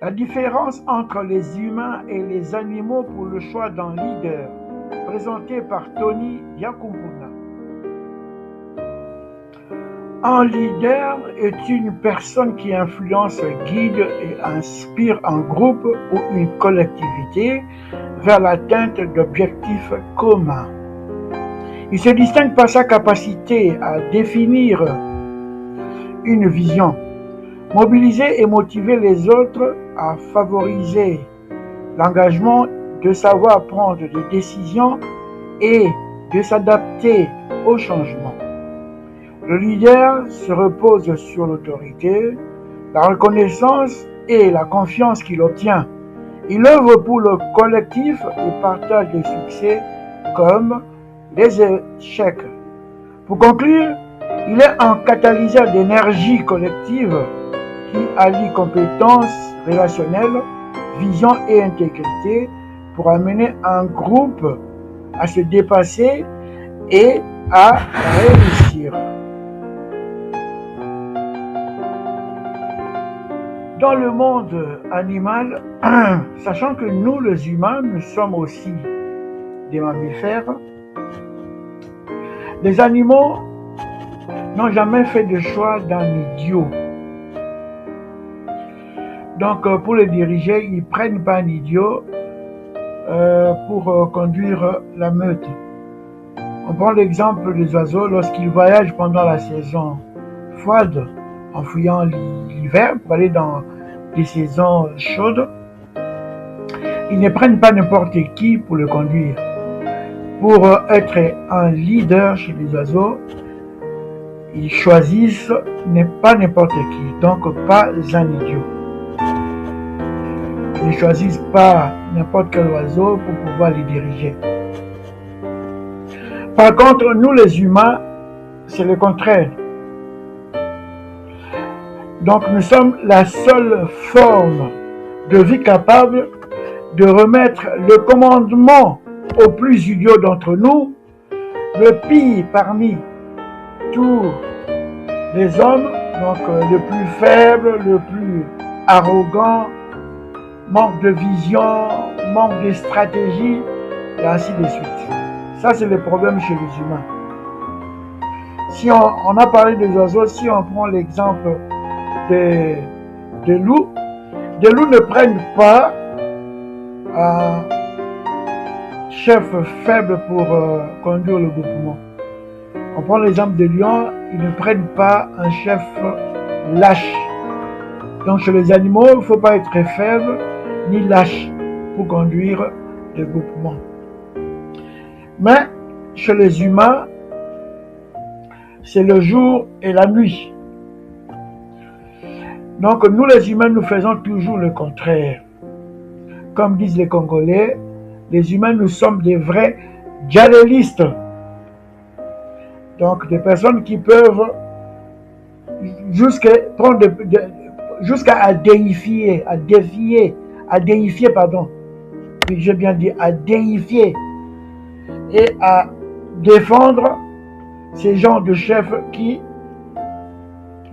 La différence entre les humains et les animaux pour le choix d'un leader, présenté par Tony Yakumbuna. Un leader est une personne qui influence, guide et inspire un groupe ou une collectivité vers l'atteinte d'objectifs communs. Il se distingue par sa capacité à définir une vision, mobiliser et motiver les autres à favoriser l'engagement, de savoir prendre des décisions et de s'adapter au changement. Le leader se repose sur l'autorité, la reconnaissance et la confiance qu'il obtient. Il œuvre pour le collectif et partage les succès comme les échecs. Pour conclure, il est un catalyseur d'énergie collective qui allie compétences relationnelles, vision et intégrité pour amener un groupe à se dépasser et à réussir. Dans le monde animal, sachant que nous, les humains, nous sommes aussi des mammifères, les animaux n'ont jamais fait de choix d'un idiot. Donc, pour les diriger, ils ne prennent pas un idiot pour conduire la meute. On prend l'exemple des oiseaux lorsqu'ils voyagent pendant la saison froide, en fuyant l'hiver pour aller dans des saisons chaudes. Ils ne prennent pas n'importe qui pour le conduire. Pour être un leader chez les oiseaux, ils choisissent pas n'importe qui, donc pas un idiot. Ils ne choisissent pas n'importe quel oiseau pour pouvoir les diriger. Par contre, nous les humains, c'est le contraire. Donc nous sommes la seule forme de vie capable de remettre le commandement au plus idiot d'entre nous, le pire parmi tous les hommes, donc le plus faible, le plus arrogant, manque de vision, manque de stratégie, et ainsi de suite. Ça, c'est le problème chez les humains. Si on a parlé des oiseaux, si on prend l'exemple des loups ne prennent pas un chef faible pour conduire le groupement. On prend l'exemple des lions, ils ne prennent pas un chef lâche. Donc chez les animaux, il ne faut pas être faible ni lâche pour conduire le groupement. Mais chez les humains, c'est le jour et la nuit. Donc nous les humains, nous faisons toujours le contraire. Comme disent les Congolais, les humains, nous sommes des vrais djihadistes. Donc des personnes qui peuvent jusqu'à déifier, oui, j'ai bien dit, à déifier et à défendre ces genres de chefs qui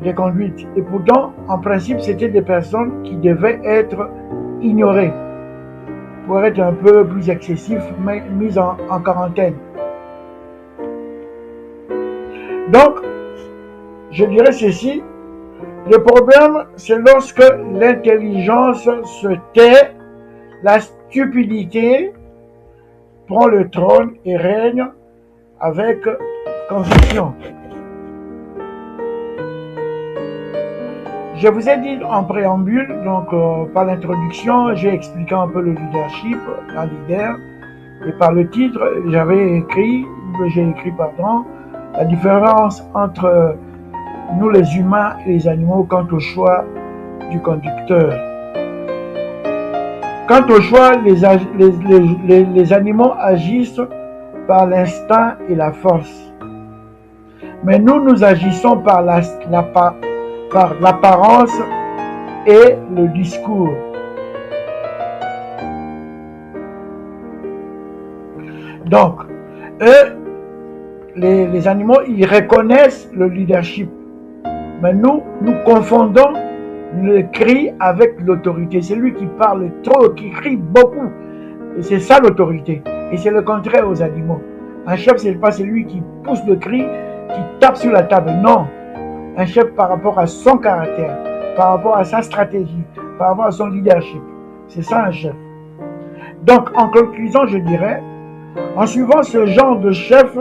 les conduisent. Et pourtant, en principe, c'était des personnes qui devaient être ignorées pour être un peu plus excessif, mais mises en quarantaine. Donc, je dirais ceci, le problème, c'est lorsque l'intelligence se tait, la stupidité prend le trône et règne avec conviction. Je vous ai dit en préambule, donc par l'introduction, j'ai expliqué un peu le leadership, un leader, et par le titre, j'ai écrit, la différence entre nous les humains et les animaux quant au choix du conducteur. Quant au choix, les animaux agissent par l'instinct et la force. Mais nous agissons par l'apparence et le discours. Donc, eux, les animaux, ils reconnaissent le leadership. Mais nous confondons le cri avec l'autorité. C'est lui qui parle trop, qui crie beaucoup. Et c'est ça l'autorité. Et c'est le contraire aux animaux. Un chef, c'est pas celui qui pousse le cri, qui tape sur la table. Non. Un chef par rapport à son caractère, par rapport à sa stratégie, par rapport à son leadership. C'est ça un chef. Donc, en conclusion, je dirais, en suivant ce genre de chef,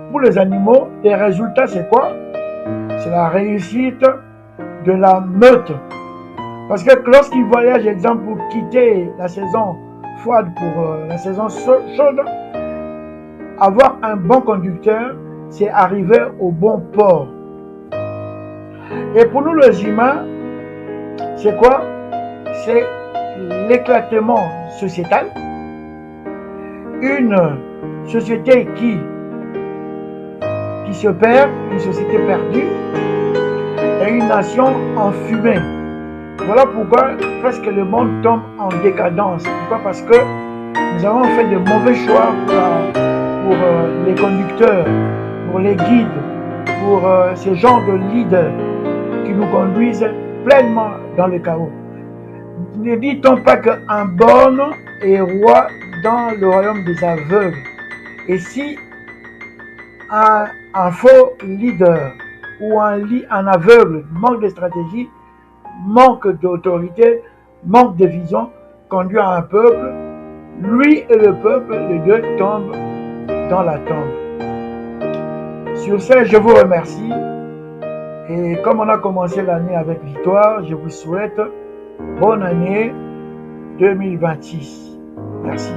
pour les animaux, les résultats, c'est quoi? C'est la réussite de la meute. Parce que lorsqu'ils voyagent, exemple, pour quitter la saison froide pour la saison chaude, avoir un bon conducteur, c'est arriver au bon port. Et pour nous les humains, c'est quoi? C'est l'éclatement sociétal. Une société qui se perd, une société perdue, et une nation enfumée. Voilà pourquoi presque le monde tombe en décadence. Pourquoi? Parce que nous avons fait de mauvais choix pour les conducteurs, pour les guides, pour ces genres de leaders qui nous conduisent pleinement dans le chaos. Ne dit-on pas qu'un borgne est roi dans le royaume des aveugles? Et si un faux leader ou un aveugle manque de stratégie, manque d'autorité, manque de vision, conduit à un peuple, lui et le peuple, les deux tombent dans la tombe. Sur ce, je vous remercie. Et comme on a commencé l'année avec victoire, je vous souhaite bonne année 2026. Merci.